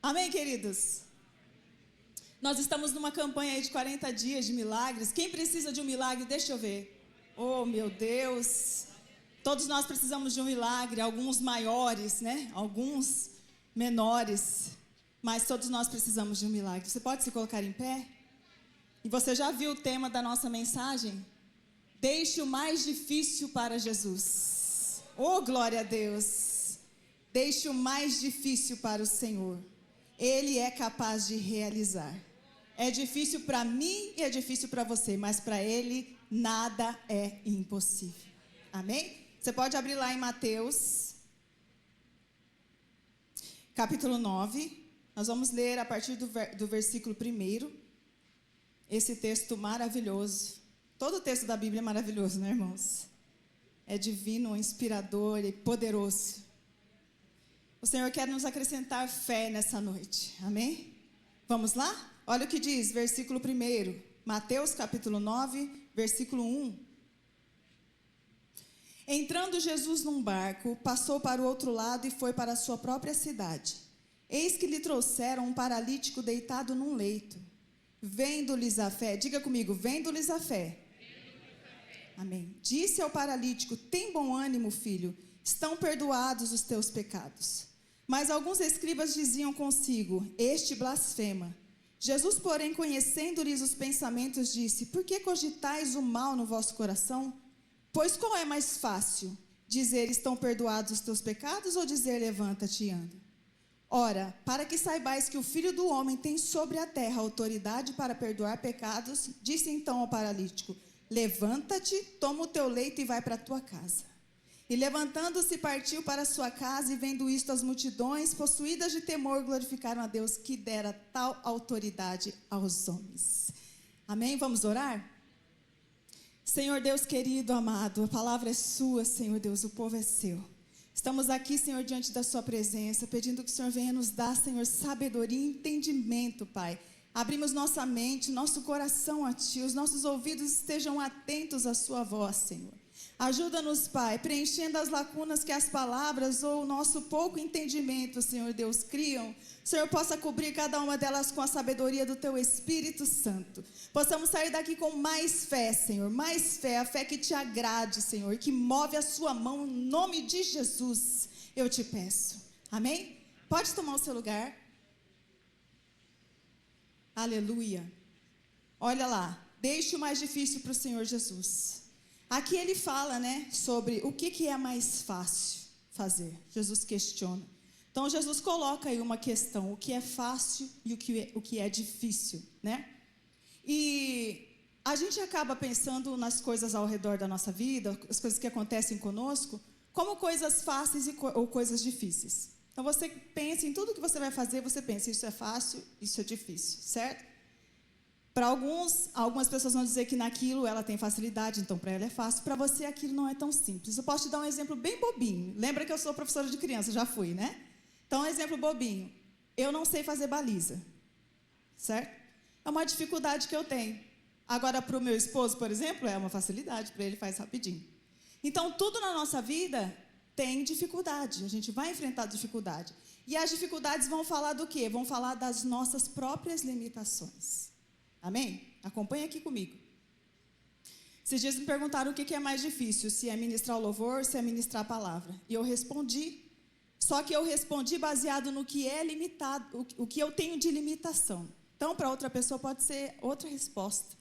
Amém, queridos? Nós estamos numa campanha aí de 40 dias de milagres. Quem precisa de um milagre, deixa eu ver. Oh, meu Deus. Todos nós precisamos de um milagre, alguns maiores, né? Alguns menores. Mas todos nós precisamos de um milagre. Você pode se colocar em pé? E você já viu o tema da nossa mensagem? Deixe o mais difícil para Jesus. Oh, glória a Deus. Deixe o mais difícil para o Senhor. Ele é capaz de realizar. É difícil para mim e é difícil para você, mas para Ele nada é impossível. Amém? Você pode abrir lá em Mateus, capítulo 9. Nós vamos ler a partir do versículo 1. Esse texto maravilhoso. Todo o texto da Bíblia é maravilhoso, né, irmãos? É divino, inspirador e poderoso. O Senhor quer nos acrescentar fé nessa noite. Amém? Vamos lá? Olha o que diz, versículo 1. Mateus capítulo 9, versículo 1. Entrando Jesus num barco, passou para o outro lado e foi para a sua própria cidade. Eis que lhe trouxeram um paralítico deitado num leito. Vendo-lhes a fé, diga comigo, vendo-lhes a fé. Amém. Disse ao paralítico: tem bom ânimo, filho, estão perdoados os teus pecados. Mas alguns escribas diziam consigo: este blasfema. Jesus, porém, conhecendo-lhes os pensamentos, disse: por que cogitais o mal no vosso coração? Pois qual é mais fácil, dizer estão perdoados os teus pecados, ou dizer levanta-te e anda? Ora, para que saibais que o Filho do Homem tem sobre a terra autoridade para perdoar pecados, disse então ao paralítico: levanta-te, toma o teu leito e vai para a tua casa. E levantando-se partiu para sua casa, e vendo isto as multidões, possuídas de temor, glorificaram a Deus que dera tal autoridade aos homens. Amém? Vamos orar? Senhor Deus querido, amado, a palavra é sua, Senhor Deus, o povo é seu. Estamos aqui, Senhor, diante da sua presença, pedindo que o Senhor venha nos dar, Senhor, sabedoria e entendimento, Pai. Abrimos nossa mente, nosso coração a Ti, os nossos ouvidos estejam atentos à sua voz, Senhor. Ajuda-nos, Pai, preenchendo as lacunas que as palavras ou o nosso pouco entendimento, Senhor Deus, criam. O Senhor possa cobrir cada uma delas com a sabedoria do Teu Espírito Santo. Possamos sair daqui com mais fé, Senhor, mais fé, a fé que Te agrade, Senhor, que move a Sua mão, em nome de Jesus, eu Te peço. Amém? Pode tomar o seu lugar. Aleluia. Olha lá, deixe o mais difícil para o Senhor Jesus. Aqui ele fala, né, sobre o que é mais fácil fazer. Jesus questiona. Então Jesus coloca aí uma questão, o que é fácil e o que é difícil, né? E a gente acaba pensando nas coisas ao redor da nossa vida, as coisas que acontecem conosco, como coisas fáceis ou coisas difíceis. Então você pensa em tudo que você vai fazer, você pensa, isso é fácil, isso é difícil, certo? Para algumas pessoas vão dizer que naquilo ela tem facilidade, então para ela é fácil. Para você aquilo não é tão simples. Eu posso te dar um exemplo bem bobinho. Lembra que eu sou professora de criança, já fui, né? Então, um exemplo bobinho. Eu não sei fazer baliza, certo? É uma dificuldade que eu tenho. Agora, para o meu esposo, por exemplo, é uma facilidade, para ele faz rapidinho. Então, tudo na nossa vida tem dificuldade. A gente vai enfrentar dificuldade. E as dificuldades vão falar do quê? Vão falar das nossas próprias limitações. Amém? Acompanha aqui comigo. Esses dias me perguntaram o que é mais difícil, se é ministrar o louvor, se é ministrar a palavra. E eu respondi, só que eu respondi baseado no que é limitado, o que eu tenho de limitação. Então, para outra pessoa pode ser outra resposta.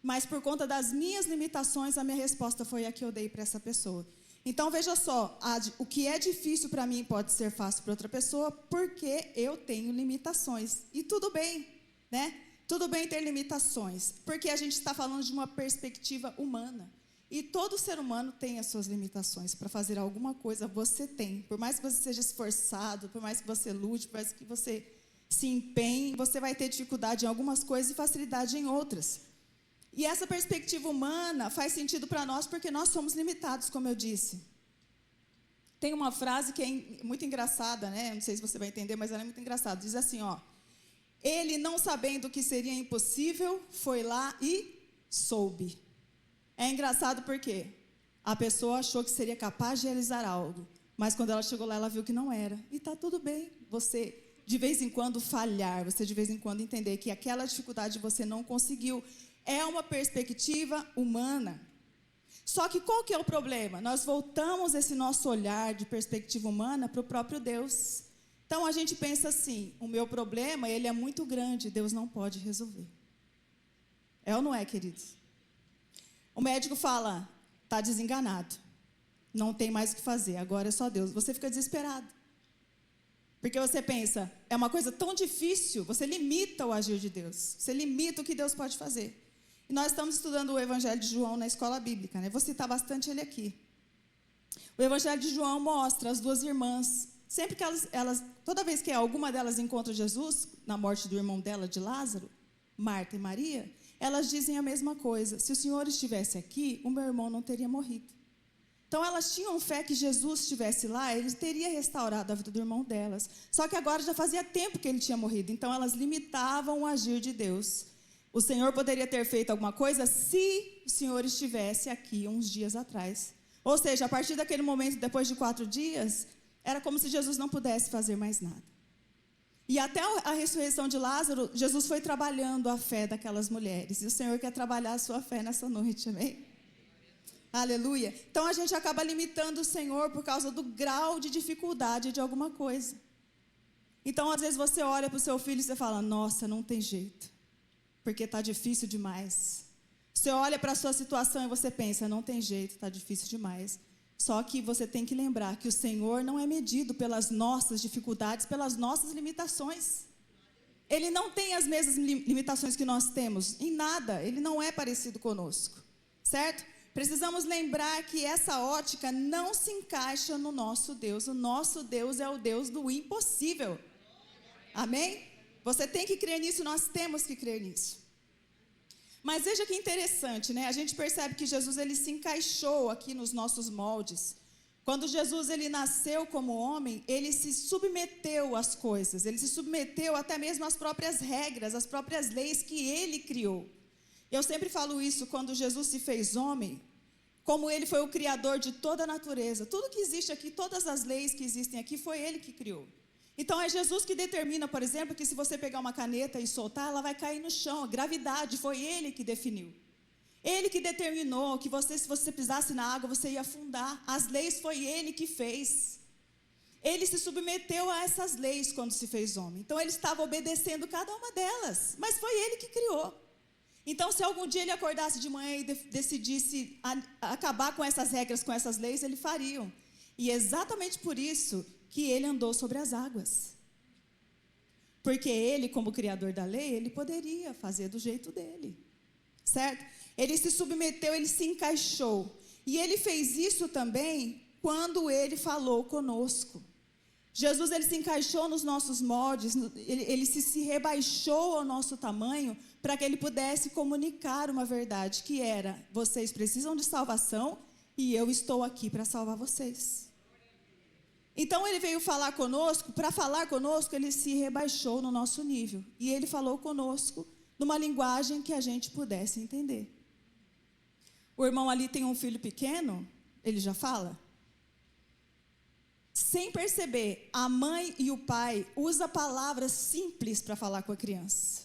Mas por conta das minhas limitações, a minha resposta foi a que eu dei para essa pessoa. Então, veja só, o que é difícil para mim pode ser fácil para outra pessoa, porque eu tenho limitações. E tudo bem, né? Tudo bem ter limitações, porque a gente está falando de uma perspectiva humana. E todo ser humano tem as suas limitações. Para fazer alguma coisa, você tem. Por mais que você seja esforçado, por mais que você lute, por mais que você se empenhe, você vai ter dificuldade em algumas coisas e facilidade em outras. E essa perspectiva humana faz sentido para nós, porque nós somos limitados, como eu disse. Tem uma frase que é muito engraçada, né? Não sei se você vai entender, mas ela é muito engraçada. Diz assim, ó. Ele, não sabendo que seria impossível, foi lá e soube. É engraçado porque a pessoa achou que seria capaz de realizar algo, mas quando ela chegou lá, ela viu que não era. E está tudo bem você de vez em quando falhar, você de vez em quando entender que aquela dificuldade você não conseguiu. É uma perspectiva humana. Só que qual que é o problema? Nós voltamos esse nosso olhar de perspectiva humana para o próprio Deus. Então a gente pensa assim, o meu problema, ele é muito grande, Deus não pode resolver. É ou não é, queridos? O médico fala, está desenganado, não tem mais o que fazer, agora é só Deus. Você fica desesperado. Porque você pensa, é uma coisa tão difícil, você limita o agir de Deus, você limita o que Deus pode fazer. E nós estamos estudando o Evangelho de João na escola bíblica, né? Vou citar bastante ele aqui. O Evangelho de João mostra as duas irmãs, sempre que toda vez que alguma delas encontra Jesus, na morte do irmão dela, de Lázaro, Marta e Maria, elas dizem a mesma coisa, se o Senhor estivesse aqui, o meu irmão não teria morrido. Então elas tinham fé que Jesus estivesse lá, ele teria restaurado a vida do irmão delas. Só que agora já fazia tempo que ele tinha morrido, então elas limitavam o agir de Deus. O Senhor poderia ter feito alguma coisa se o Senhor estivesse aqui uns dias atrás. Ou seja, a partir daquele momento, depois de 4 dias, era como se Jesus não pudesse fazer mais nada. E até a ressurreição de Lázaro, Jesus foi trabalhando a fé daquelas mulheres. E o Senhor quer trabalhar a sua fé nessa noite, amém? Aleluia. Então a gente acaba limitando o Senhor por causa do grau de dificuldade de alguma coisa. Então às vezes você olha para o seu filho e você fala, nossa, não tem jeito, porque está difícil demais. Você olha para a sua situação e você pensa, não tem jeito, está difícil demais. Só que você tem que lembrar que o Senhor não é medido pelas nossas dificuldades, pelas nossas limitações. Ele não tem as mesmas limitações que nós temos, em nada, ele não é parecido conosco, certo? Precisamos lembrar que essa ótica não se encaixa no nosso Deus. O nosso Deus é o Deus do impossível. Amém? Você tem que crer nisso, nós temos que crer nisso. Mas veja que interessante, né? A gente percebe que Jesus ele se encaixou aqui nos nossos moldes. Quando Jesus ele nasceu como homem, ele se submeteu às coisas, ele se submeteu até mesmo às próprias regras, às próprias leis que ele criou. Eu sempre falo isso, quando Jesus se fez homem, como ele foi o criador de toda a natureza. Tudo que existe aqui, todas as leis que existem aqui, foi ele que criou. Então é Jesus que determina, por exemplo, que se você pegar uma caneta e soltar, ela vai cair no chão. A gravidade foi ele que definiu. Ele que determinou que se você pisasse na água, você ia afundar. As leis foi ele que fez. Ele se submeteu a essas leis quando se fez homem. Então ele estava obedecendo cada uma delas, mas foi ele que criou. Então, se algum dia ele acordasse de manhã e decidisse acabar com essas regras, com essas leis, ele faria. E é exatamente por isso que ele andou sobre as águas. Porque ele, como criador da lei, ele poderia fazer do jeito dele. Certo? Ele se submeteu, ele se encaixou. E ele fez isso também quando ele falou conosco. Jesus ele se encaixou nos nossos moldes, ele se rebaixou ao nosso tamanho para que ele pudesse comunicar uma verdade que era, vocês precisam de salvação e eu estou aqui para salvar vocês. Então ele veio falar conosco, para falar conosco ele se rebaixou no nosso nível e ele falou conosco numa linguagem que a gente pudesse entender. O irmão ali tem um filho pequeno, ele já fala? Sem perceber, a mãe e o pai usam palavras simples para falar com a criança.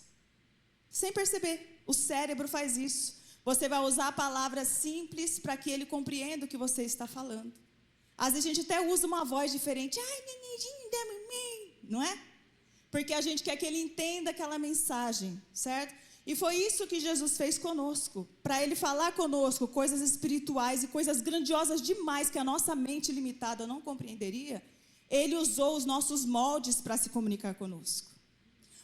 Sem perceber, o cérebro faz isso. Você vai usar palavras simples para que ele compreenda o que você está falando. Às vezes a gente até usa uma voz diferente. Não é? Porque a gente quer que ele entenda aquela mensagem, certo? E foi isso que Jesus fez conosco. Para ele falar conosco coisas espirituais e coisas grandiosas demais que a nossa mente limitada não compreenderia, ele usou os nossos moldes para se comunicar conosco.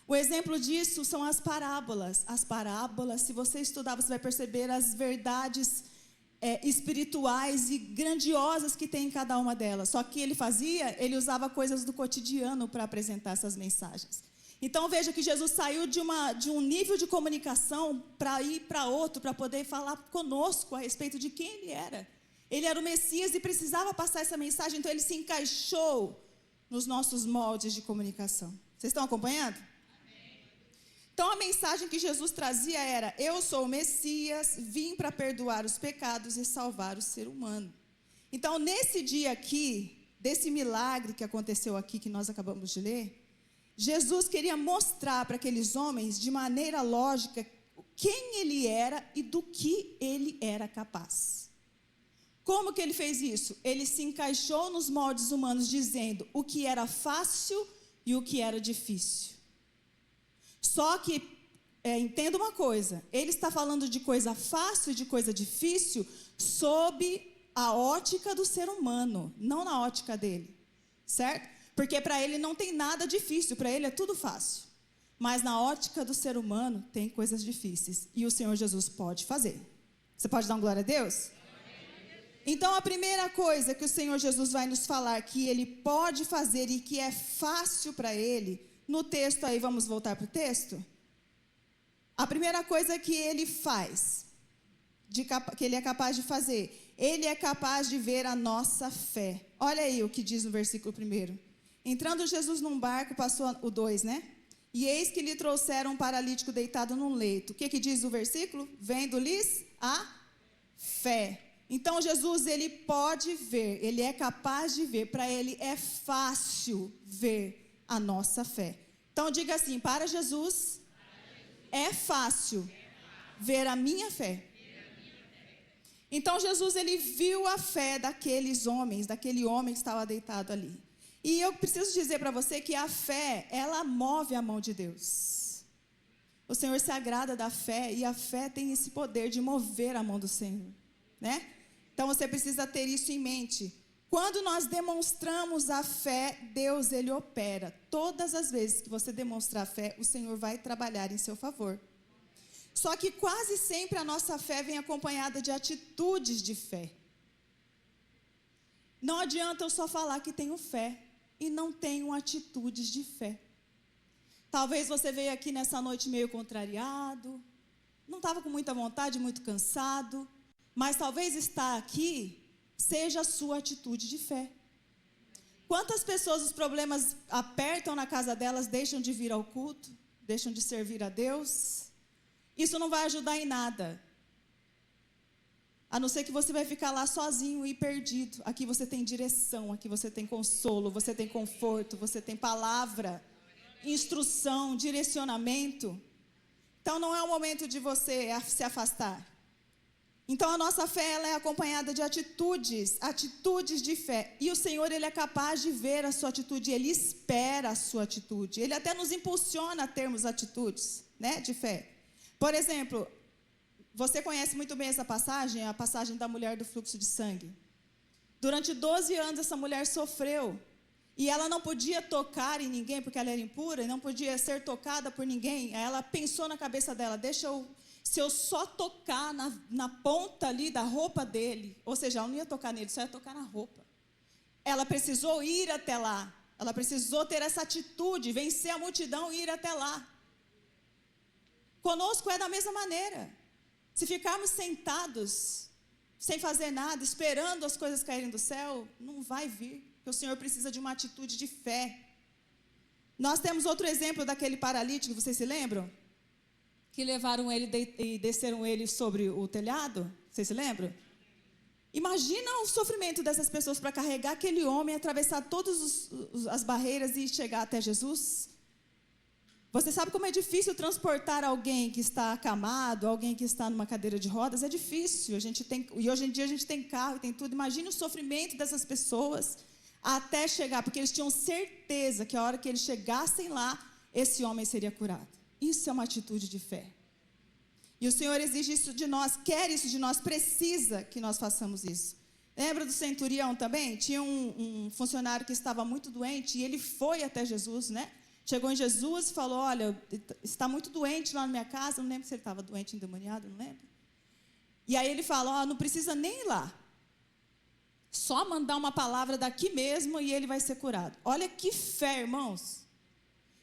O exemplo disso são as parábolas. As parábolas, se você estudar, você vai perceber as verdades espirituais e grandiosas que tem em cada uma delas. Só que ele usava coisas do cotidiano para apresentar essas mensagens. Então veja que Jesus saiu de um nível de comunicação para ir para outro, para poder falar conosco a respeito de quem ele era. Ele era o Messias e precisava passar essa mensagem, então ele se encaixou nos nossos moldes de comunicação. Vocês estão acompanhando? Amém. Então a mensagem que Jesus trazia era: eu sou o Messias, vim para perdoar os pecados e salvar o ser humano. Então nesse dia aqui, desse milagre que aconteceu aqui, que nós acabamos de ler, Jesus queria mostrar para aqueles homens, de maneira lógica, quem ele era e do que ele era capaz. Como que ele fez isso? Ele se encaixou nos moldes humanos, dizendo o que era fácil e o que era difícil. Só que, entenda uma coisa, ele está falando de coisa fácil e de coisa difícil sob a ótica do ser humano, não na ótica dele, certo? Porque para ele não tem nada difícil, para ele é tudo fácil. Mas na ótica do ser humano tem coisas difíceis e o Senhor Jesus pode fazer. Você pode dar uma glória a Deus? Então a primeira coisa que o Senhor Jesus vai nos falar que ele pode fazer e que é fácil para ele, no texto aí, vamos voltar para o texto? A primeira coisa que ele faz, que ele é capaz de fazer, ele é capaz de ver a nossa fé. Olha aí o que diz no versículo 1. Entrando Jesus num barco, passou o 2, né? E eis que lhe trouxeram um paralítico deitado num leito. O que diz o versículo? Vendo-lhes a fé. Então Jesus, ele pode ver, ele é capaz de ver, para ele é fácil ver a nossa fé. Então diga assim, para Jesus é fácil ver a minha fé. Então Jesus, ele viu a fé daqueles homens, daquele homem que estava deitado ali. E eu preciso dizer para você que a fé, ela move a mão de Deus. O Senhor se agrada da fé e a fé tem esse poder de mover a mão do Senhor, né? Então você precisa ter isso em mente. Quando nós demonstramos a fé, Deus, ele opera. Todas as vezes que você demonstrar fé, o Senhor vai trabalhar em seu favor. Só que quase sempre a nossa fé vem acompanhada de atitudes de fé. Não adianta eu só falar que tenho fé e não tenho atitudes de fé. Talvez você veio aqui nessa noite meio contrariado, não estava com muita vontade, muito cansado, mas talvez estar aqui seja a sua atitude de fé. Quantas pessoas os problemas apertam na casa delas, deixam de vir ao culto, deixam de servir a Deus? Isso não vai ajudar em nada. A não ser que você vai ficar lá sozinho e perdido. Aqui você tem direção, aqui você tem consolo, você tem conforto, você tem palavra, instrução, direcionamento. Então não é o momento de você se afastar. Então a nossa fé, ela é acompanhada de atitudes de fé. E o Senhor, ele é capaz de ver a sua atitude, ele espera a sua atitude. Ele até nos impulsiona a termos atitudes, né, de fé. Por exemplo, você conhece muito bem essa passagem, a passagem da mulher do fluxo de sangue. Durante 12 anos essa mulher sofreu. E ela não podia tocar em ninguém, porque ela era impura, e não podia ser tocada por ninguém. Aí ela pensou na cabeça dela, se eu só tocar na ponta ali da roupa dele, ou seja, ela não ia tocar nele, só ia tocar na roupa. Ela precisou ir até lá. Ela precisou ter essa atitude, vencer a multidão e ir até lá. Conosco é da mesma maneira. Se ficarmos sentados, sem fazer nada, esperando as coisas caírem do céu, não vai vir, porque o Senhor precisa de uma atitude de fé. Nós temos outro exemplo daquele paralítico, vocês se lembram? Que levaram ele e desceram ele sobre o telhado, vocês se lembram? Imagina o sofrimento dessas pessoas para carregar aquele homem, atravessar todas as barreiras e chegar até Jesus. Você sabe como é difícil transportar alguém que está acamado, alguém que está numa cadeira de rodas? É difícil. E hoje em dia a gente tem carro e tem tudo. Imagina o sofrimento dessas pessoas até chegar, porque eles tinham certeza que a hora que eles chegassem lá, esse homem seria curado. Isso é uma atitude de fé. E o Senhor exige isso de nós, quer isso de nós, precisa que nós façamos isso. Lembra do centurião também? Tinha um funcionário que estava muito doente e ele foi até Jesus, né? Chegou em Jesus e falou, olha, está muito doente lá na minha casa. Não lembro se ele estava doente, endemoniado, não lembro. E aí ele fala, não precisa nem ir lá. Só mandar uma palavra daqui mesmo e ele vai ser curado. Olha que fé, irmãos.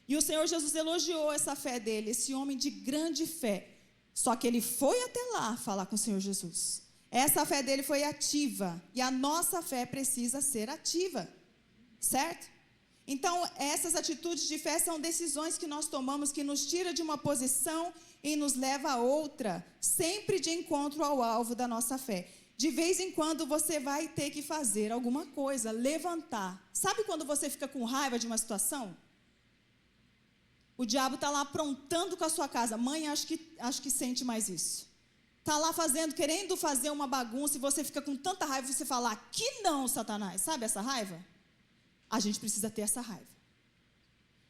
E o Senhor Jesus elogiou essa fé dele, esse homem de grande fé. Só que ele foi até lá falar com o Senhor Jesus. Essa fé dele foi ativa. E a nossa fé precisa ser ativa. Certo? Então, essas atitudes de fé são decisões que nós tomamos, que nos tira de uma posição e nos leva a outra, sempre de encontro ao alvo da nossa fé. De vez em quando você vai ter que fazer alguma coisa, levantar. Sabe quando você fica com raiva de uma situação? O diabo está lá aprontando com a sua casa. Mãe, acho que sente mais isso. Está lá querendo fazer uma bagunça, e você fica com tanta raiva, você fala, aqui não, Satanás. Sabe essa raiva? A gente precisa ter essa raiva.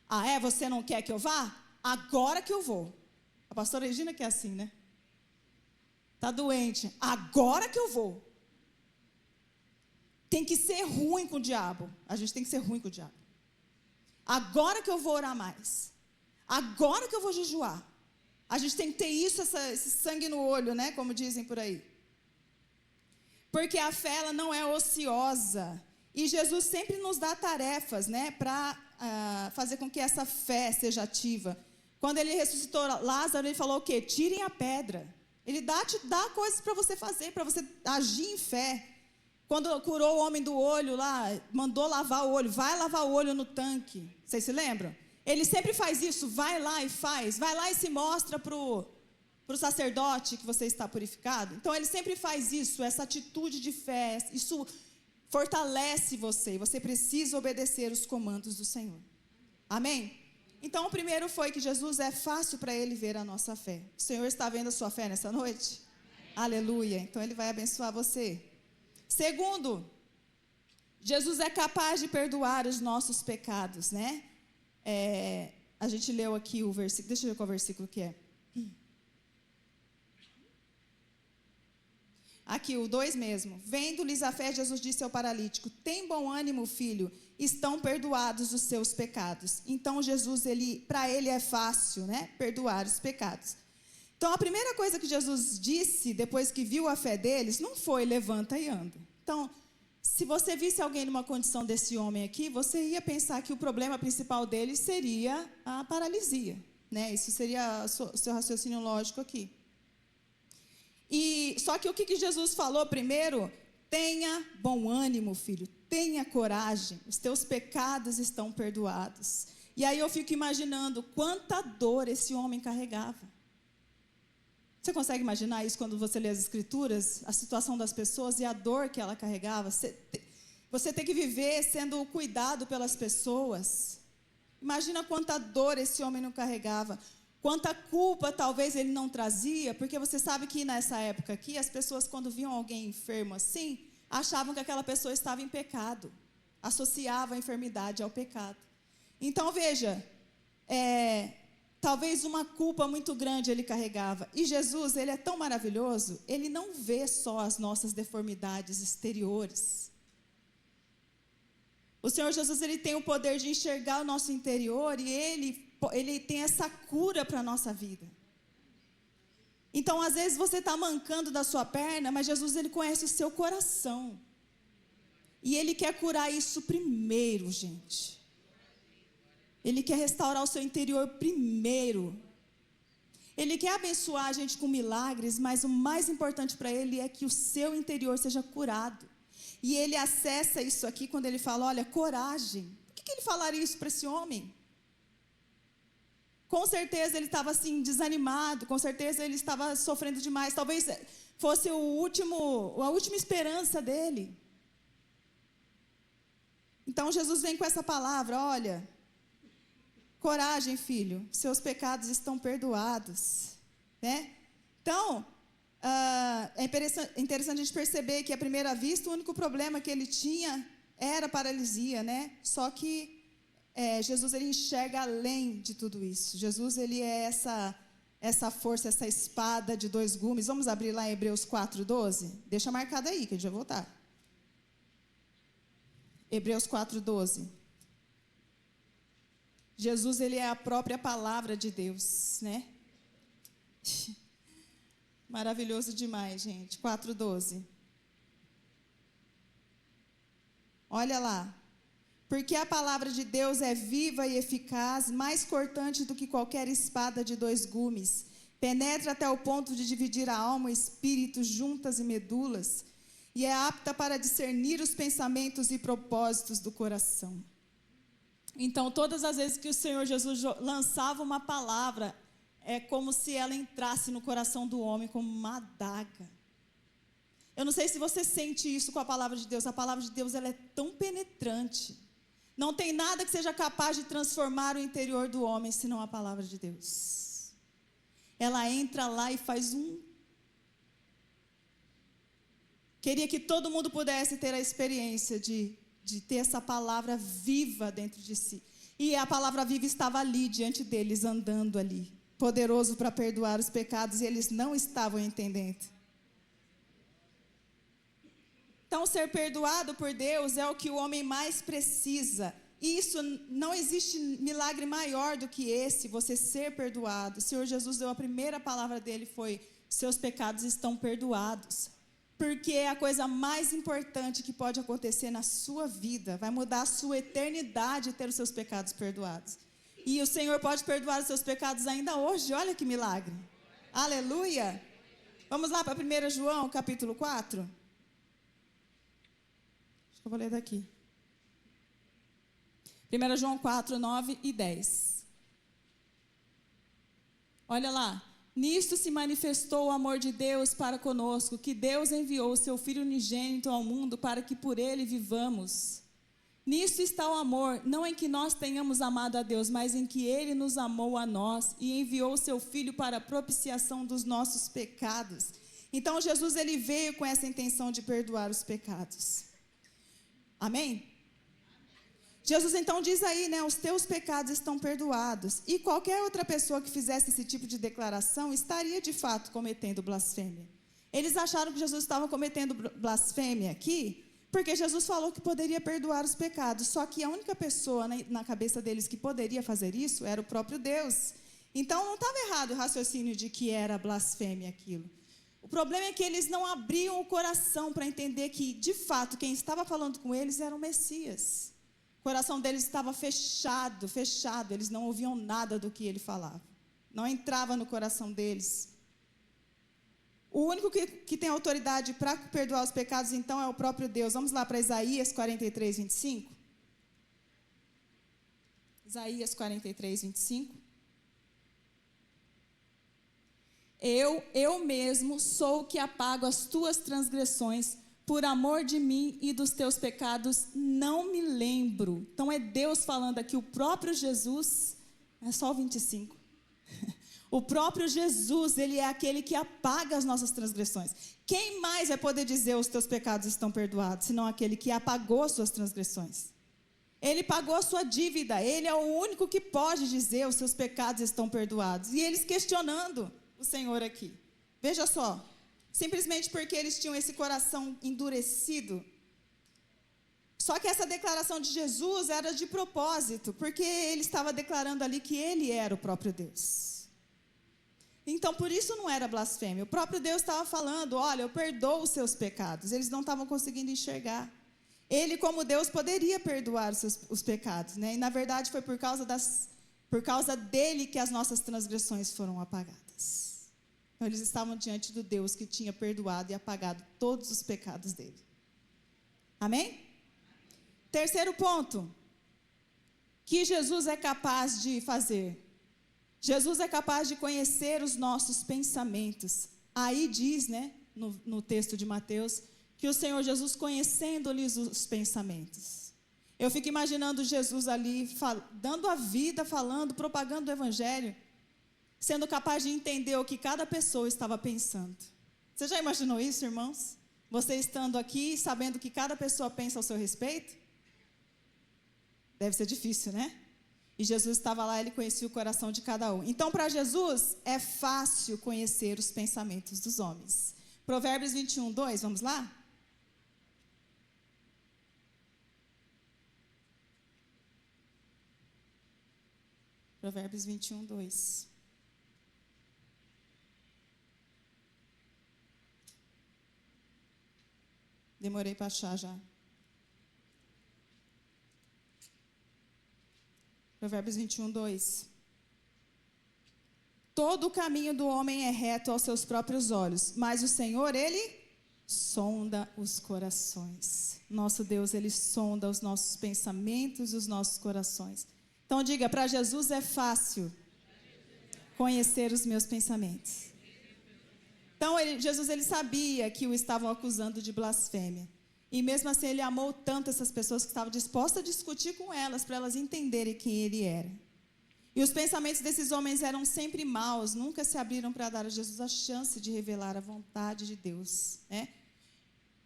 Ah, você não quer que eu vá? Agora que eu vou. A pastora Regina que é assim, né? Está doente. Agora que eu vou. Tem que ser ruim com o diabo. A gente tem que ser ruim com o diabo. Agora que eu vou orar mais. Agora que eu vou jejuar. A gente tem que ter esse sangue no olho, né? Como dizem por aí. Porque a fé, ela não é ociosa. E Jesus sempre nos dá tarefas, né? Para fazer com que essa fé seja ativa. Quando ele ressuscitou Lázaro, ele falou o quê? Tirem a pedra. Ele te dá coisas para você fazer, para você agir em fé. Quando curou o homem do olho lá, mandou lavar o olho. Vai lavar o olho no tanque. Vocês se lembram? Ele sempre faz isso. Vai lá e faz. Vai lá e se mostra para o sacerdote que você está purificado. Então, ele sempre faz isso, essa atitude de fé. Isso fortalece você. Você precisa obedecer os comandos do Senhor. Amém? Então, o primeiro foi que Jesus é fácil para ele ver a nossa fé. O Senhor está vendo a sua fé nessa noite? Aleluia. Então, ele vai abençoar você. Segundo, Jesus é capaz de perdoar os nossos pecados, né? A gente leu aqui o versículo, deixa eu ver qual versículo que é. Aqui, o 2 mesmo. Vendo-lhes a fé, Jesus disse ao paralítico, tem bom ânimo, filho, estão perdoados os seus pecados. Então, Jesus, para ele é fácil, né? Perdoar os pecados. Então, a primeira coisa que Jesus disse, depois que viu a fé deles, não foi levanta e anda. Então, se você visse alguém numa condição desse homem aqui, você ia pensar que o problema principal dele seria a paralisia, né? Isso seria o seu raciocínio lógico aqui. Só que o que Jesus falou primeiro? Tenha bom ânimo, filho, tenha coragem, os teus pecados estão perdoados. E aí eu fico imaginando quanta dor esse homem carregava. Você consegue imaginar isso quando você lê as Escrituras? A situação das pessoas e a dor que ela carregava. Você tem que viver sendo cuidado pelas pessoas. Imagina quanta dor esse homem não carregava. Quanta culpa talvez ele não trazia. Porque você sabe que nessa época aqui, as pessoas quando viam alguém enfermo assim, achavam que aquela pessoa estava em pecado. Associavam a enfermidade ao pecado. Então veja, talvez uma culpa muito grande ele carregava. E Jesus, ele é tão maravilhoso, ele não vê só as nossas deformidades exteriores. O Senhor Jesus, ele tem o poder de enxergar o nosso interior e ele tem essa cura para a nossa vida. Então, às vezes você está mancando da sua perna, mas Jesus, ele conhece o seu coração. E ele quer curar isso primeiro, gente. Ele quer restaurar o seu interior primeiro. Ele quer abençoar a gente com milagres, mas o mais importante para ele é que o seu interior seja curado. E ele acessa isso aqui quando ele fala, olha, coragem. Por que ele falaria isso para esse homem? Com certeza ele estava assim, desanimado, com certeza ele estava sofrendo demais. Talvez fosse a última esperança dele. Então Jesus vem com essa palavra, olha... Coragem, filho, seus pecados estão perdoados, né? Então, é interessante a gente perceber que à primeira vista o único problema que ele tinha era a paralisia, né? Só que Jesus, ele enxerga além de tudo isso. Jesus, ele é essa força, essa espada de dois gumes. Vamos abrir lá em Hebreus 4:12? Deixa marcado aí que a gente vai voltar. Hebreus 4:12. Jesus, ele é a própria palavra de Deus, né? Maravilhoso demais, gente. 4:12. Olha lá. Porque a palavra de Deus é viva e eficaz, mais cortante do que qualquer espada de dois gumes. Penetra até o ponto de dividir a alma e espírito, juntas e medulas, e é apta para discernir os pensamentos e propósitos do coração. Então, todas as vezes que o Senhor Jesus lançava uma palavra, é como se ela entrasse no coração do homem como uma adaga. Eu não sei se você sente isso com a palavra de Deus. A palavra de Deus, ela é tão penetrante, Não tem nada que seja capaz de transformar o interior do homem, senão a palavra de Deus. Ela entra lá e faz Queria que todo mundo pudesse ter a experiência de ter essa palavra viva dentro de si. E a palavra viva estava ali, diante deles, andando ali, poderoso para perdoar os pecados, e eles não estavam entendendo. Então, ser perdoado por Deus é o que o homem mais precisa. E isso, não existe milagre maior do que esse, você ser perdoado. O Senhor Jesus deu a primeira palavra dele, foi: seus pecados estão perdoados. Porque é a coisa mais importante que pode acontecer na sua vida. Vai mudar a sua eternidade ter os seus pecados perdoados. E o Senhor pode perdoar os seus pecados ainda hoje. Olha que milagre. Aleluia. Vamos lá para 1 João, capítulo 4. Acho que eu vou ler daqui. 1 João 4, 9 e 10. Olha lá. Nisto se manifestou o amor de Deus para conosco, que Deus enviou o seu Filho unigênito ao mundo para que por ele vivamos. Nisto está o amor, não em que nós tenhamos amado a Deus, mas em que ele nos amou a nós e enviou o seu Filho para a propiciação dos nossos pecados. Então Jesus, ele veio com essa intenção de perdoar os pecados. Amém? Jesus então diz aí, né, os teus pecados estão perdoados. E qualquer outra pessoa que fizesse esse tipo de declaração estaria de fato cometendo blasfêmia. Eles acharam que Jesus estava cometendo blasfêmia aqui, porque Jesus falou que poderia perdoar os pecados. Só que a única pessoa na cabeça deles que poderia fazer isso era o próprio Deus. Então não estava errado o raciocínio de que era blasfêmia aquilo. O problema é que eles não abriam o coração para entender que, de fato, quem estava falando com eles era o Messias. O coração deles estava fechado, eles não ouviam nada do que ele falava. Não entrava no coração deles. O único que tem autoridade para perdoar os pecados, então, é o próprio Deus. Vamos lá para Isaías 43, 25. Isaías 43, 25. Eu mesmo sou o que apago as tuas transgressões, por amor de mim e dos teus pecados não me lembro. Então é Deus falando aqui, o próprio Jesus, é só o 25. O próprio Jesus, ele é aquele que apaga as nossas transgressões. Quem mais vai poder dizer os teus pecados estão perdoados, senão aquele que apagou as suas transgressões? Ele pagou a sua dívida, ele é o único que pode dizer os seus pecados estão perdoados. E eles questionando o Senhor aqui. Veja só. Simplesmente porque eles tinham esse coração endurecido. Só que essa declaração de Jesus era de propósito, porque ele estava declarando ali que ele era o próprio Deus. Então, por isso não era blasfêmia. O próprio Deus estava falando, olha, eu perdoo os seus pecados. Eles não estavam conseguindo enxergar. Ele, como Deus, poderia perdoar os pecados, né? E, na verdade, foi por causa dele que as nossas transgressões foram apagadas. Então, eles estavam diante do Deus que tinha perdoado e apagado todos os pecados dele. Amém? Terceiro ponto, que Jesus é capaz de fazer. Jesus é capaz de conhecer os nossos pensamentos. Aí diz, né, no texto de Mateus, que o Senhor Jesus conhecendo-lhes os pensamentos. Eu fico imaginando Jesus ali, dando a vida, falando, propagando o Evangelho, sendo capaz de entender o que cada pessoa estava pensando. Você já imaginou isso, irmãos? Você estando aqui, sabendo o que cada pessoa pensa ao seu respeito? Deve ser difícil, né? E Jesus estava lá, ele conhecia o coração de cada um. Então, para Jesus, é fácil conhecer os pensamentos dos homens. Provérbios 21, 2, vamos lá? Provérbios 21, 2. Demorei para achar já. Provérbios 21, 2. Todo o caminho do homem é reto aos seus próprios olhos, mas o Senhor, ele sonda os corações. Nosso Deus, ele sonda os nossos pensamentos e os nossos corações. Então diga, para Jesus é fácil conhecer os meus pensamentos. Então Jesus ele sabia que o estavam acusando de blasfêmia. E mesmo assim ele amou tanto essas pessoas que estavam dispostas a discutir com elas, para elas entenderem quem ele era. E os pensamentos desses homens eram sempre maus, nunca se abriram para dar a Jesus a chance de revelar a vontade de Deus, né?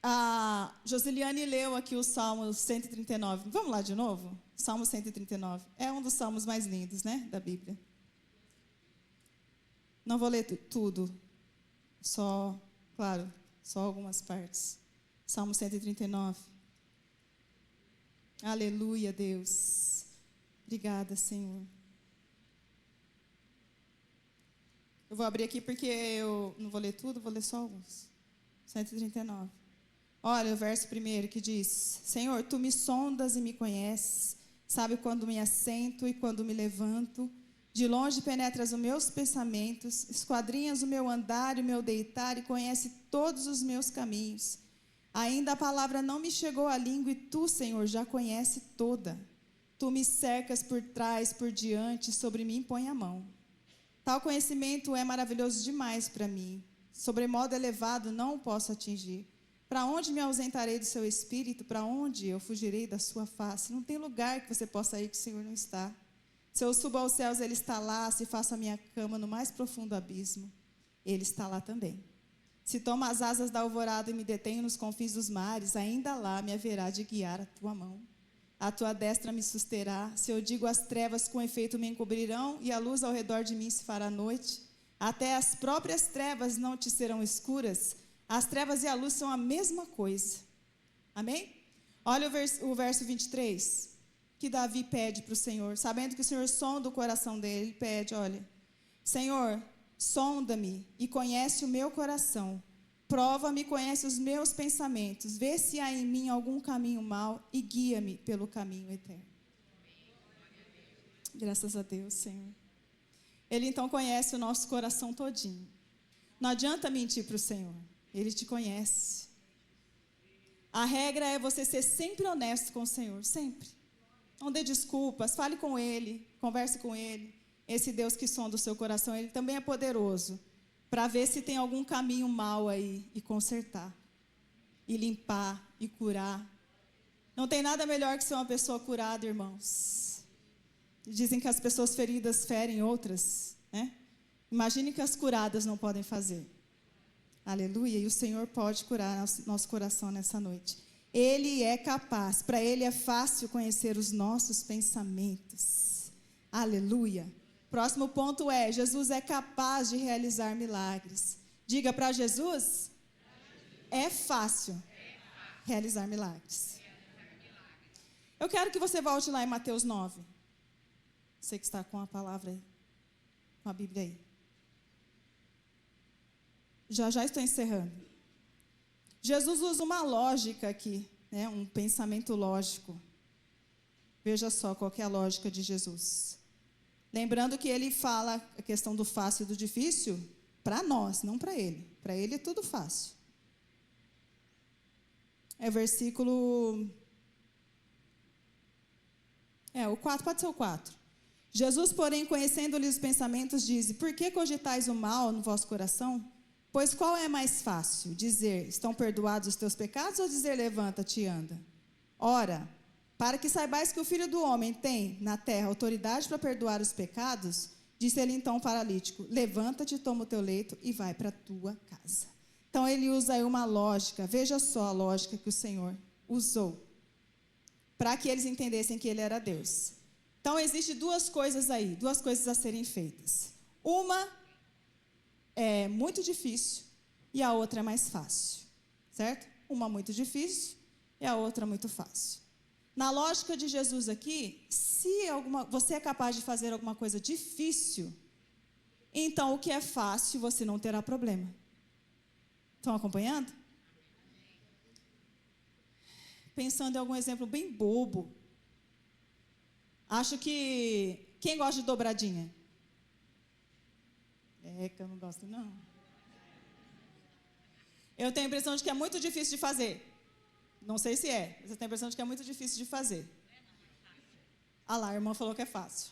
A Joseliane leu aqui o Salmo 139. Vamos lá de novo? Salmo 139. É um dos salmos mais lindos, né, da Bíblia. Não vou ler tudo, só algumas partes. Salmo 139. Aleluia, Deus. Obrigada, Senhor. Eu vou abrir aqui porque eu não vou ler tudo, vou ler só alguns. 139. Olha o verso 1 que diz: Senhor, tu me sondas e me conheces, sabe quando me assento e quando me levanto. De longe penetras os meus pensamentos, esquadrinhas o meu andar e o meu deitar e conhece todos os meus caminhos. Ainda a palavra não me chegou à língua e tu, Senhor, já conhece toda. Tu me cercas por trás, por diante, sobre mim põe a mão. Tal conhecimento é maravilhoso demais para mim. Sobremodo elevado não o posso atingir. Para onde me ausentarei do seu espírito? Para onde eu fugirei da sua face? Não tem lugar que você possa ir que o Senhor não está. Se eu subo aos céus, Ele está lá. Se faço a minha cama no mais profundo abismo, Ele está lá também. Se tomo as asas da alvorada e me detenho nos confins dos mares, ainda lá me haverá de guiar a tua mão. A tua destra me susterá. Se eu digo as trevas com efeito me encobrirão, e a luz ao redor de mim se fará noite, até as próprias trevas não te serão escuras. As trevas e a luz são a mesma coisa. Amém? Olha o verso 23, que Davi pede para o Senhor, sabendo que o Senhor sonda o coração dele. Ele pede, olha: Senhor, sonda-me e conhece o meu coração. Prova-me e conhece os meus pensamentos. Vê se há em mim algum caminho mau e guia-me pelo caminho eterno. Graças a Deus, Senhor. Ele então conhece o nosso coração todinho. Não adianta mentir para o Senhor. Ele te conhece. A regra é você ser sempre honesto com o Senhor, sempre. Não dê desculpas, fale com Ele, converse com Ele. Esse Deus que sonda o seu coração, Ele também é poderoso para ver se tem algum caminho mau aí e consertar, e limpar, e curar. Não tem nada melhor que ser uma pessoa curada, irmãos. Dizem que as pessoas feridas ferem outras, né? Imagine que as curadas não podem fazer. Aleluia, e o Senhor pode curar nosso coração nessa noite. Ele é capaz, para Ele é fácil conhecer os nossos pensamentos. Aleluia. Próximo ponto é: Jesus é capaz de realizar milagres. Diga para Jesus: é fácil realizar milagres. Eu quero que você volte lá em Mateus 9. Você que está com a palavra aí, com a Bíblia aí. Já estou encerrando. Jesus usa uma lógica aqui, né? Um pensamento lógico. Veja só qual que é a lógica de Jesus. Lembrando que ele fala a questão do fácil e do difícil para nós, não para ele. Para ele é tudo fácil. É o versículo... o 4, pode ser o 4. Jesus, porém, conhecendo-lhes os pensamentos, diz: por que cogitais o mal no vosso coração? Pois qual é mais fácil? Dizer: estão perdoados os teus pecados, ou dizer: levanta-te e anda? Ora, para que saibais que o Filho do Homem tem na terra autoridade para perdoar os pecados, disse ele então ao paralítico: levanta-te, toma o teu leito e vai para a tua casa. Então ele usa aí uma lógica. Veja só a lógica que o Senhor usou para que eles entendessem que ele era Deus. Então existem duas coisas aí, duas coisas a serem feitas. Uma é muito difícil e a outra é mais fácil, certo? Uma muito difícil e a outra muito fácil. Na lógica de Jesus aqui, se você é capaz de fazer alguma coisa difícil, então o que é fácil você não terá problema. Estão acompanhando? Pensando em algum exemplo bem bobo. Acho que... Quem gosta de dobradinha? Que eu não gosto, não. Eu tenho a impressão de que é muito difícil de fazer. Não sei se é, mas eu tenho a impressão de que é muito difícil de fazer. Ah lá, a irmã falou que é fácil.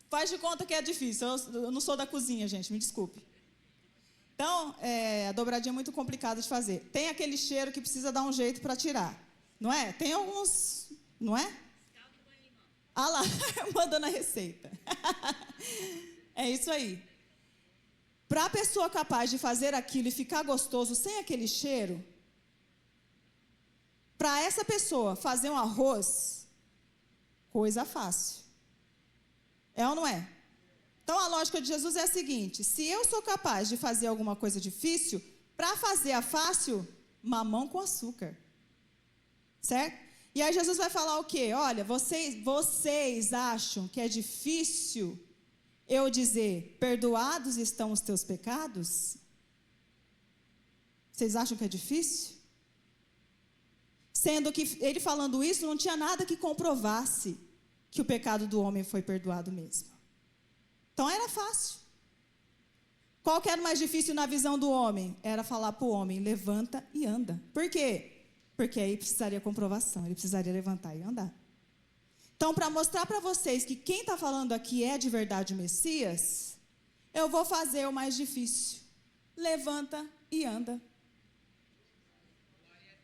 Faz de conta que é difícil. Eu não sou da cozinha, gente, me desculpe. Então, a dobradinha é muito complicada de fazer. Tem aquele cheiro que precisa dar um jeito para tirar, não é? Tem alguns, não é? Ah lá, mandando a receita. É isso aí. Para a pessoa capaz de fazer aquilo e ficar gostoso sem aquele cheiro, para essa pessoa fazer um arroz, coisa fácil. É ou não é? Então a lógica de Jesus é a seguinte: se eu sou capaz de fazer alguma coisa difícil, para fazer a fácil, mamão com açúcar. Certo? E aí Jesus vai falar o quê? Olha, vocês acham que é difícil eu dizer, perdoados estão os teus pecados? Vocês acham que é difícil? Sendo que ele falando isso, não tinha nada que comprovasse que o pecado do homem foi perdoado mesmo. Então era fácil. Qual que era o mais difícil na visão do homem? Era falar para o homem, levanta e anda. Por quê? Porque aí precisaria comprovação, ele precisaria levantar e andar. Então, para mostrar para vocês que quem está falando aqui é de verdade o Messias, eu vou fazer o mais difícil. Levanta e anda.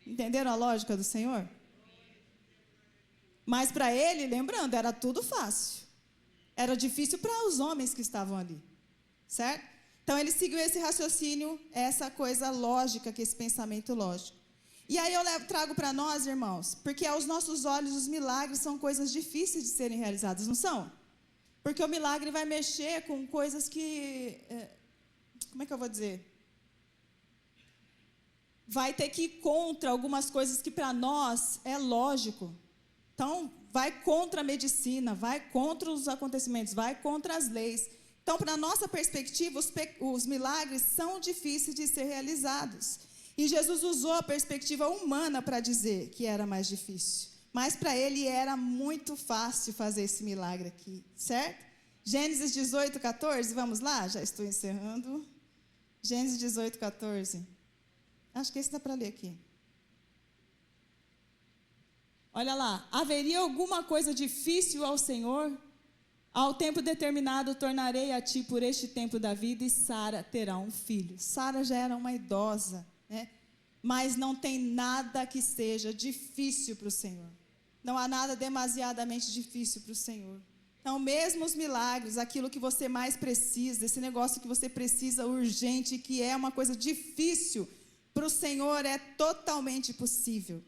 Entenderam a lógica do Senhor? Mas para ele, lembrando, era tudo fácil. Era difícil para os homens que estavam ali. Certo? Então, ele seguiu esse raciocínio, essa coisa lógica, que esse pensamento lógico. E aí eu trago para nós, irmãos, porque aos nossos olhos os milagres são coisas difíceis de serem realizadas, não são? Porque o milagre vai mexer com coisas que, como é que eu vou dizer? Vai ter que ir contra algumas coisas que para nós é lógico. Então, vai contra a medicina, vai contra os acontecimentos, vai contra as leis. Então, para a nossa perspectiva, os milagres são difíceis de ser realizados. E Jesus usou a perspectiva humana para dizer que era mais difícil. Mas para ele era muito fácil fazer esse milagre aqui, certo? Gênesis 18, 14, vamos lá? Já estou encerrando. Gênesis 18, 14. Acho que esse dá para ler aqui. Olha lá. Haveria alguma coisa difícil ao Senhor? Ao tempo determinado, tornarei a ti por este tempo da vida, e Sara terá um filho. Sara já era uma idosa, né? Mas não tem nada que seja difícil para o Senhor. Não há nada demasiadamente difícil para o Senhor. Então, mesmo os milagres, aquilo que você mais precisa, esse negócio que você precisa urgente, que é uma coisa difícil, para o Senhor é totalmente possível.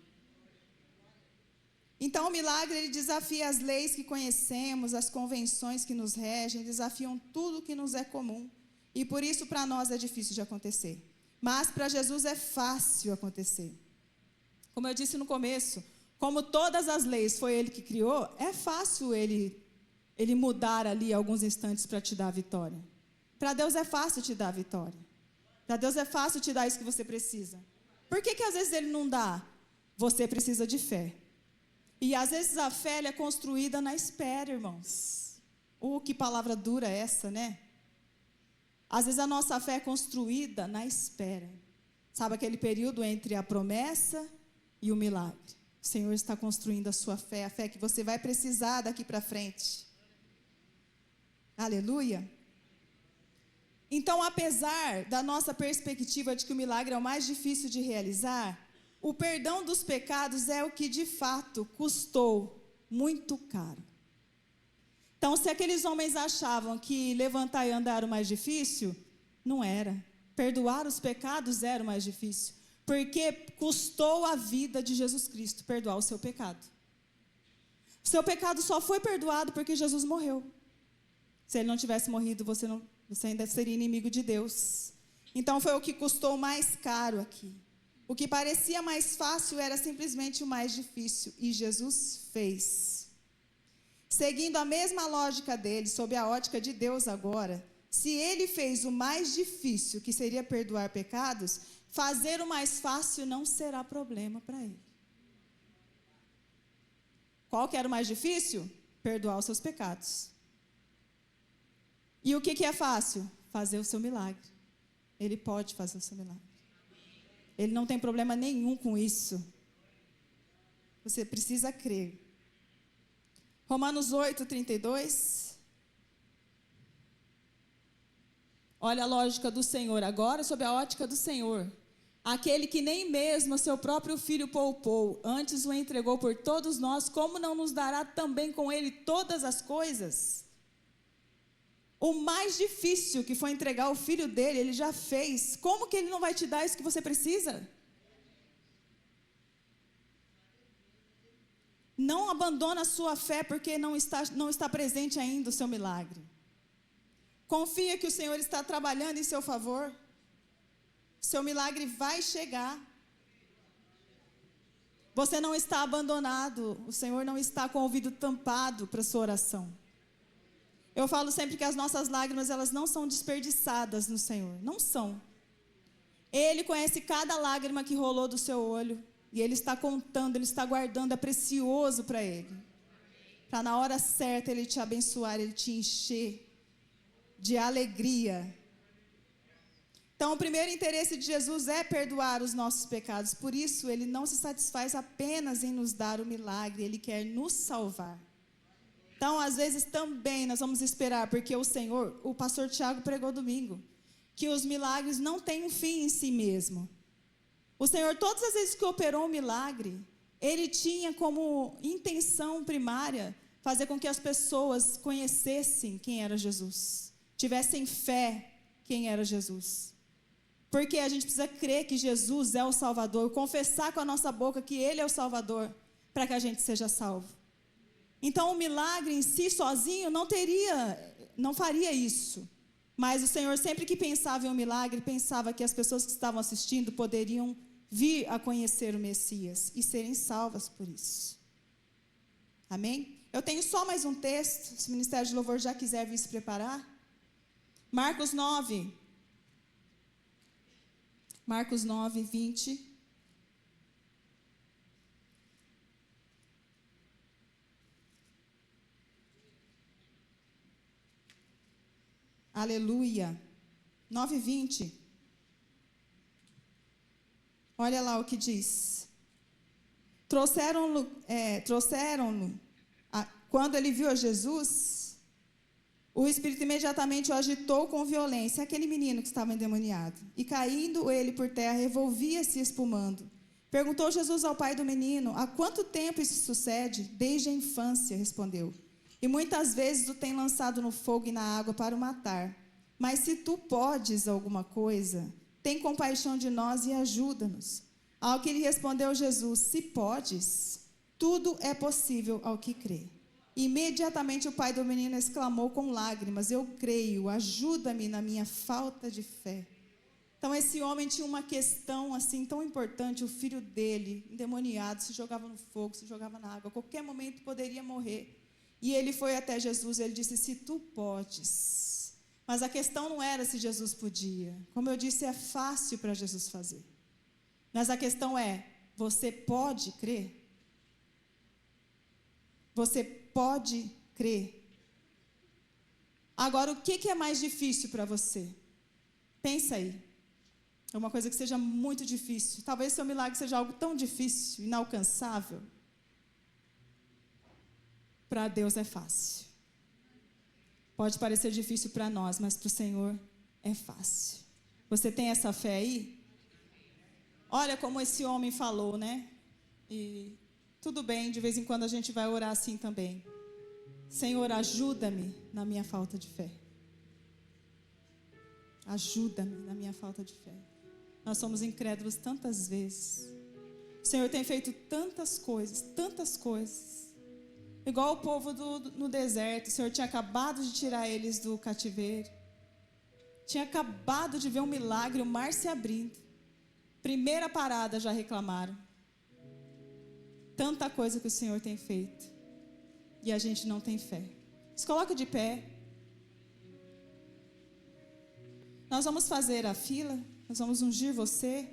Então, o milagre, ele desafia as leis que conhecemos, as convenções que nos regem, desafiam tudo que nos é comum. E por isso, para nós, é difícil de acontecer. Mas, para Jesus, é fácil acontecer. Como eu disse no começo, como todas as leis foi Ele que criou, é fácil Ele mudar ali alguns instantes para te dar a vitória. Para Deus é fácil te dar a vitória. Para Deus é fácil te dar isso que você precisa. Por que às vezes Ele não dá? Você precisa de fé. E às vezes a fé é construída na espera, irmãos. Que palavra dura é essa, né? Às vezes a nossa fé é construída na espera. Sabe aquele período entre a promessa e o milagre? O Senhor está construindo a sua fé, a fé que você vai precisar daqui para frente. Aleluia. Então, apesar da nossa perspectiva de que o milagre é o mais difícil de realizar, o perdão dos pecados é o que de fato custou muito caro. Então, se aqueles homens achavam que levantar e andar era o mais difícil, não era. Perdoar os pecados era o mais difícil, porque custou a vida de Jesus Cristo perdoar o seu pecado. O seu pecado só foi perdoado porque Jesus morreu. Se ele não tivesse morrido, você ainda seria inimigo de Deus. Então, foi o que custou mais caro aqui. O que parecia mais fácil era simplesmente o mais difícil, e Jesus fez. Seguindo a mesma lógica dele, sob a ótica de Deus agora, se ele fez o mais difícil, que seria perdoar pecados, fazer o mais fácil não será problema para ele. Qual que era o mais difícil? Perdoar os seus pecados. E o que é fácil? Fazer o seu milagre. Ele pode fazer o seu milagre. Ele não tem problema nenhum com isso. Você precisa crer. Romanos 8, 32. Olha a lógica do Senhor agora, sob a ótica do Senhor. Aquele que nem mesmo seu próprio filho poupou, antes o entregou por todos nós, como não nos dará também com ele todas as coisas? O mais difícil, que foi entregar o filho dele, ele já fez. Como que ele não vai te dar isso que você precisa? Não abandona a sua fé porque não está presente ainda o seu milagre. Confia que o Senhor está trabalhando em seu favor. Seu milagre vai chegar. Você não está abandonado. O Senhor não está com o ouvido tampado para a sua oração. Eu falo sempre que as nossas lágrimas, elas não são desperdiçadas no Senhor. Não são. Ele conhece cada lágrima que rolou do seu olho. E Ele está contando, Ele está guardando. É precioso para Ele. Para na hora certa Ele te abençoar, Ele te encher de alegria. Então, o primeiro interesse de Jesus é perdoar os nossos pecados. Por isso, Ele não se satisfaz apenas em nos dar o milagre. Ele quer nos salvar. Então, às vezes também nós vamos esperar, porque o Senhor, o pastor Tiago pregou domingo, que os milagres não têm um fim em si mesmo. O Senhor, todas as vezes que operou um milagre, Ele tinha como intenção primária fazer com que as pessoas conhecessem quem era Jesus, tivessem fé quem era Jesus. Porque a gente precisa crer que Jesus é o Salvador, confessar com a nossa boca que Ele é o Salvador, para que a gente seja salvo. Então, o milagre em si, sozinho, não faria isso. Mas o Senhor, sempre que pensava em um milagre, pensava que as pessoas que estavam assistindo poderiam vir a conhecer o Messias e serem salvas por isso. Amém? Eu tenho só mais um texto, se o Ministério de Louvor já quiser vir se preparar. Marcos 9. Marcos 9, 20. Aleluia. 9, 20. Olha lá o que diz. Trouxeram-no, quando ele viu a Jesus, o Espírito imediatamente o agitou com violência, aquele menino que estava endemoniado. E caindo ele por terra, revolvia-se espumando. Perguntou Jesus ao pai do menino: há quanto tempo isso sucede? Desde a infância, respondeu. E muitas vezes o tem lançado no fogo e na água para o matar. Mas se tu podes alguma coisa, tem compaixão de nós e ajuda-nos. Ao que lhe respondeu Jesus: se podes, tudo é possível ao que crê. Imediatamente o pai do menino exclamou com lágrimas: eu creio, ajuda-me na minha falta de fé. Então esse homem tinha uma questão assim tão importante. O filho dele, endemoniado, se jogava no fogo, se jogava na água, a qualquer momento poderia morrer. E ele foi até Jesus, ele disse: se tu podes. Mas a questão não era se Jesus podia. Como eu disse, é fácil para Jesus fazer. Mas a questão é: você pode crer? Você pode crer? Agora, o que é mais difícil para você? Pensa aí. É uma coisa que seja muito difícil. Talvez seu milagre seja algo tão difícil, inalcançável. Para Deus é fácil. Pode parecer difícil para nós, mas para o Senhor é fácil. Você tem essa fé aí? Olha como esse homem falou, né? E tudo bem, de vez em quando a gente vai orar assim também. Senhor, ajuda-me na minha falta de fé. Ajuda-me na minha falta de fé. Nós somos incrédulos tantas vezes. O Senhor tem feito tantas coisas, tantas coisas. Igual o povo no deserto. O Senhor tinha acabado de tirar eles do cativeiro. Tinha acabado de ver um milagre, o mar se abrindo. Primeira parada, já reclamaram. Tanta coisa que o Senhor tem feito. E a gente não tem fé. Se coloca de pé. Nós vamos fazer a fila. Nós vamos ungir você.